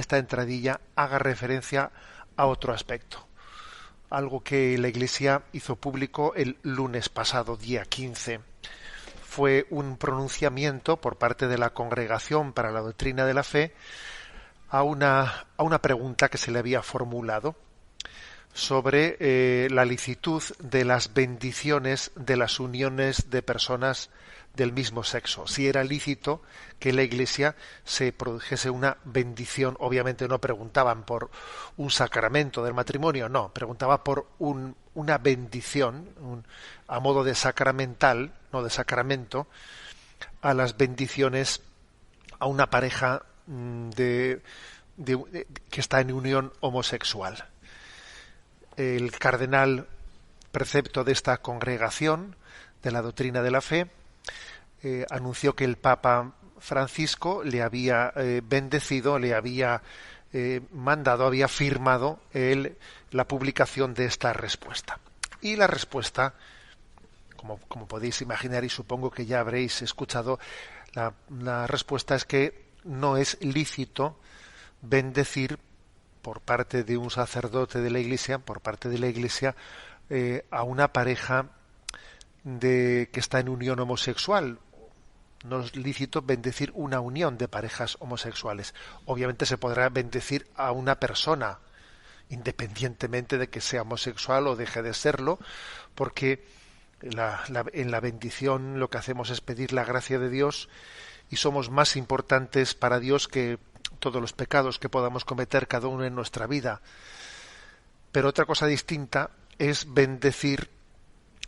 esta entradilla haga referencia a otro aspecto, algo que la Iglesia hizo público el lunes pasado, día 15. Fue un pronunciamiento por parte de la Congregación para la Doctrina de la Fe a una pregunta que se le había formulado sobre la licitud de las bendiciones de las uniones de personas del mismo sexo. Si era lícito que la Iglesia se produjese una bendición. Obviamente no preguntaban por un sacramento del matrimonio, no, preguntaba por una bendición a modo de sacramental, no de sacramento, a las bendiciones a una pareja que está en unión homosexual. El cardenal precepto de esta congregación de la doctrina de la fe anunció que el Papa Francisco le había bendecido, le había mandado, había firmado la publicación de esta respuesta. Y la respuesta, como podéis imaginar, y supongo que ya habréis escuchado, la respuesta es que no es lícito bendecir por parte de un sacerdote de la Iglesia, por parte de la Iglesia, a una pareja que está en unión homosexual. No es lícito bendecir una unión de parejas homosexuales. Obviamente se podrá bendecir a una persona, independientemente de que sea homosexual o deje de serlo, porque en la bendición lo que hacemos es pedir la gracia de Dios y somos más importantes para Dios que todos los pecados que podamos cometer cada uno en nuestra vida. Pero otra cosa distinta es bendecir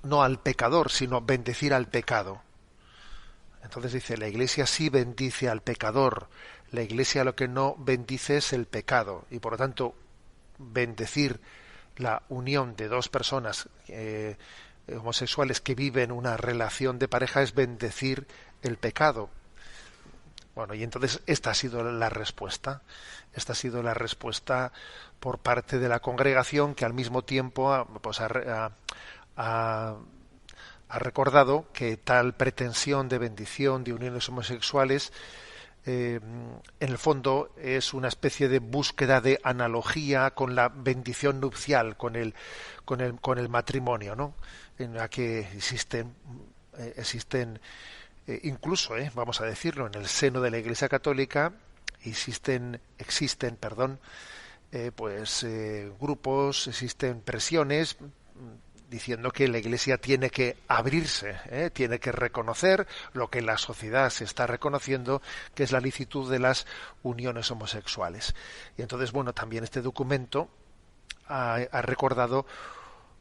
no al pecador, sino bendecir al pecado. Entonces dice, la Iglesia sí bendice al pecador, la Iglesia lo que no bendice es el pecado, y por lo tanto bendecir la unión de dos personas homosexuales que viven una relación de pareja es bendecir el pecado. Bueno, y entonces esta ha sido la respuesta. Esta ha sido la respuesta por parte de la congregación, que al mismo tiempo ha recordado que tal pretensión de bendición de uniones homosexuales en el fondo es una especie de búsqueda de analogía con la bendición nupcial, con el matrimonio, ¿no? En la que existen incluso, vamos a decirlo, en el seno de la Iglesia Católica existen grupos, existen presiones diciendo que la Iglesia tiene que abrirse, tiene que reconocer lo que la sociedad se está reconociendo, que es la licitud de las uniones homosexuales. Y entonces, bueno, también este documento ha recordado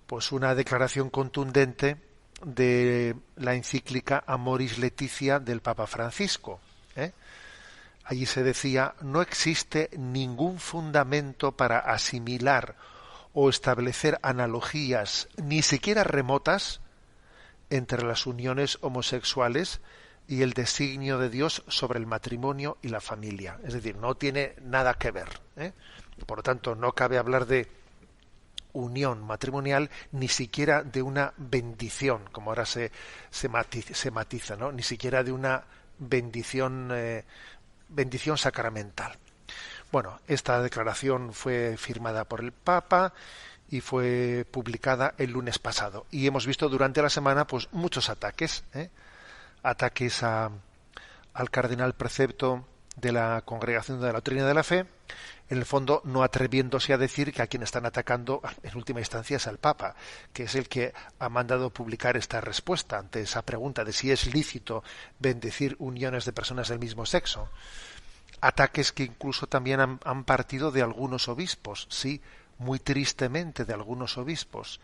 pues una declaración contundente de la encíclica Amoris Laetitia del Papa Francisco. Allí se decía, no existe ningún fundamento para asimilar o establecer analogías, ni siquiera remotas, entre las uniones homosexuales y el designio de Dios sobre el matrimonio y la familia. Es decir, no tiene nada que ver. Por lo tanto, no cabe hablar de unión matrimonial, ni siquiera de una bendición, como ahora se matiza, ¿no? Ni siquiera de una bendición sacramental. Bueno, esta declaración fue firmada por el Papa y fue publicada el lunes pasado. Y hemos visto durante la semana pues muchos ataques, ataques al cardenal precepto de la Congregación de la Doctrina de la Fe, en el fondo no atreviéndose a decir que a quien están atacando en última instancia es al Papa, que es el que ha mandado publicar esta respuesta ante esa pregunta de si es lícito bendecir uniones de personas del mismo sexo. Ataques que incluso también han partido de algunos obispos, sí, muy tristemente de algunos obispos,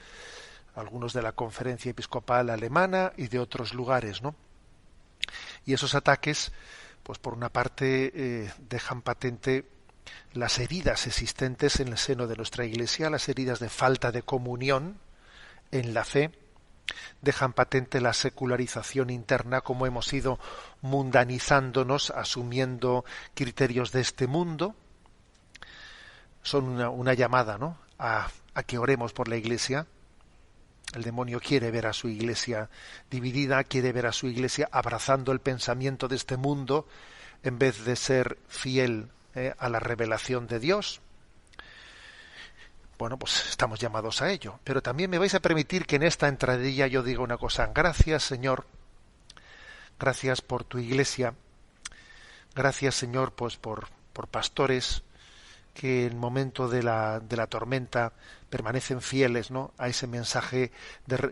algunos de la Conferencia Episcopal Alemana y de otros lugares, ¿no? Y esos ataques, pues por una parte dejan patente las heridas existentes en el seno de nuestra Iglesia, las heridas de falta de comunión en la fe, dejan patente la secularización interna, como hemos ido mundanizándonos, asumiendo criterios de este mundo. Son una llamada, ¿no?, a que oremos por la Iglesia. El demonio quiere ver a su Iglesia dividida, quiere ver a su Iglesia abrazando el pensamiento de este mundo, en vez de ser fiel a la revelación de Dios. Bueno, pues estamos llamados a ello. Pero también me vais a permitir que en esta entradilla yo diga una cosa. Gracias, Señor. Gracias por tu Iglesia. Gracias, Señor, pues por pastores que en el momento de la tormenta permanecen fieles, ¿no?, a ese mensaje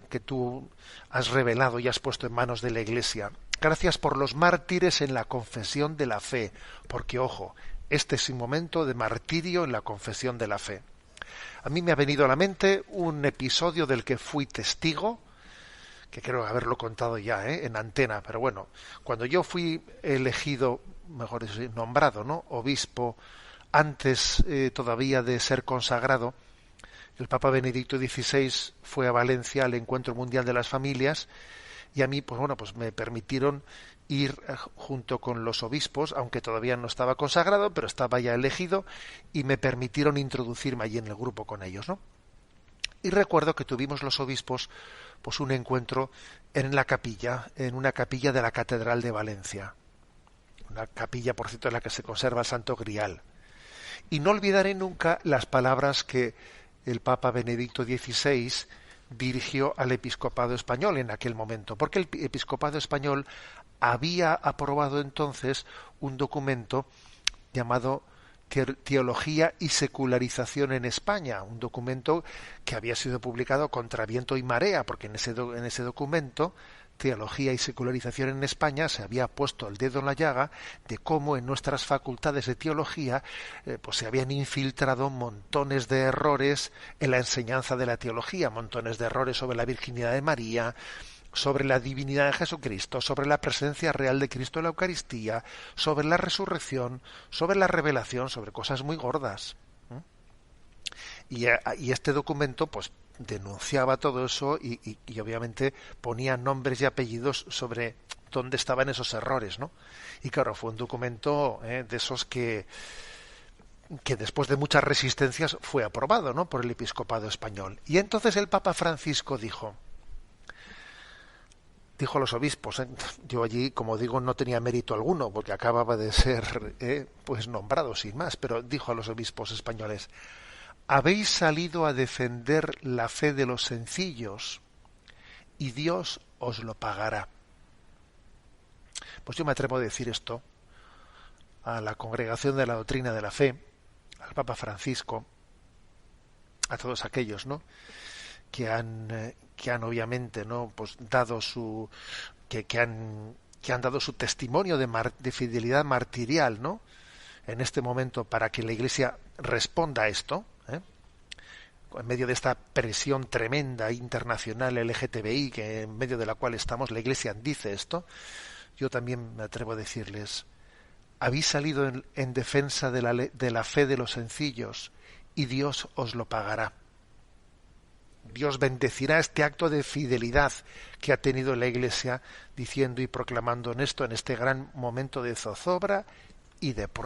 que tú has revelado y has puesto en manos de la Iglesia. Gracias por los mártires en la confesión de la fe, porque, ojo, este es un momento de martirio en la confesión de la fe. A mí me ha venido a la mente un episodio del que fui testigo, que creo haberlo contado ya, en antena, pero bueno, cuando yo fui elegido, mejor decir, nombrado, ¿no?, obispo, antes todavía de ser consagrado, el Papa Benedicto XVI fue a Valencia al Encuentro Mundial de las Familias y a mí, pues bueno, pues me permitieron ir junto con los obispos, aunque todavía no estaba consagrado, pero estaba ya elegido, y me permitieron introducirme allí en el grupo con ellos, ¿no? Y recuerdo que tuvimos los obispos pues un encuentro en la capilla, en una capilla de la Catedral de Valencia. Una capilla, por cierto, en la que se conserva el Santo Grial. Y no olvidaré nunca las palabras que el Papa Benedicto XVI dirigió al episcopado español en aquel momento, porque el episcopado español había aprobado entonces un documento llamado Teología y Secularización en España, un documento que había sido publicado contra viento y marea, porque en ese documento, Teología y Secularización en España, se había puesto el dedo en la llaga de cómo en nuestras facultades de teología pues se habían infiltrado montones de errores en la enseñanza de la teología, montones de errores sobre la virginidad de María, sobre la divinidad de Jesucristo, sobre la presencia real de Cristo en la Eucaristía, sobre la resurrección, sobre la revelación, sobre cosas muy gordas. Y este documento pues denunciaba todo eso y obviamente ponía nombres y apellidos sobre dónde estaban esos errores, ¿no? Y claro, fue un documento de esos que después de muchas resistencias fue aprobado, ¿no?, por el episcopado español. Y entonces el Papa Francisco dijo a los obispos, yo allí, como digo, no tenía mérito alguno, porque acababa de ser pues nombrado sin más, pero dijo a los obispos españoles: habéis salido a defender la fe de los sencillos y Dios os lo pagará. Pues yo me atrevo a decir esto a la Congregación de la Doctrina de la Fe, al Papa Francisco, a todos aquellos, ¿no?, que han obviamente, ¿no?, pues dado que han dado su testimonio de fidelidad martirial, ¿no?, en este momento, para que la Iglesia responda a esto, en medio de esta presión tremenda internacional LGTBI, que en medio de la cual estamos, la Iglesia dice esto. Yo también me atrevo a decirles: habéis salido en defensa de la fe de los sencillos y Dios os lo pagará. Dios bendecirá este acto de fidelidad que ha tenido la Iglesia diciendo y proclamando en este gran momento de zozobra y de prueba.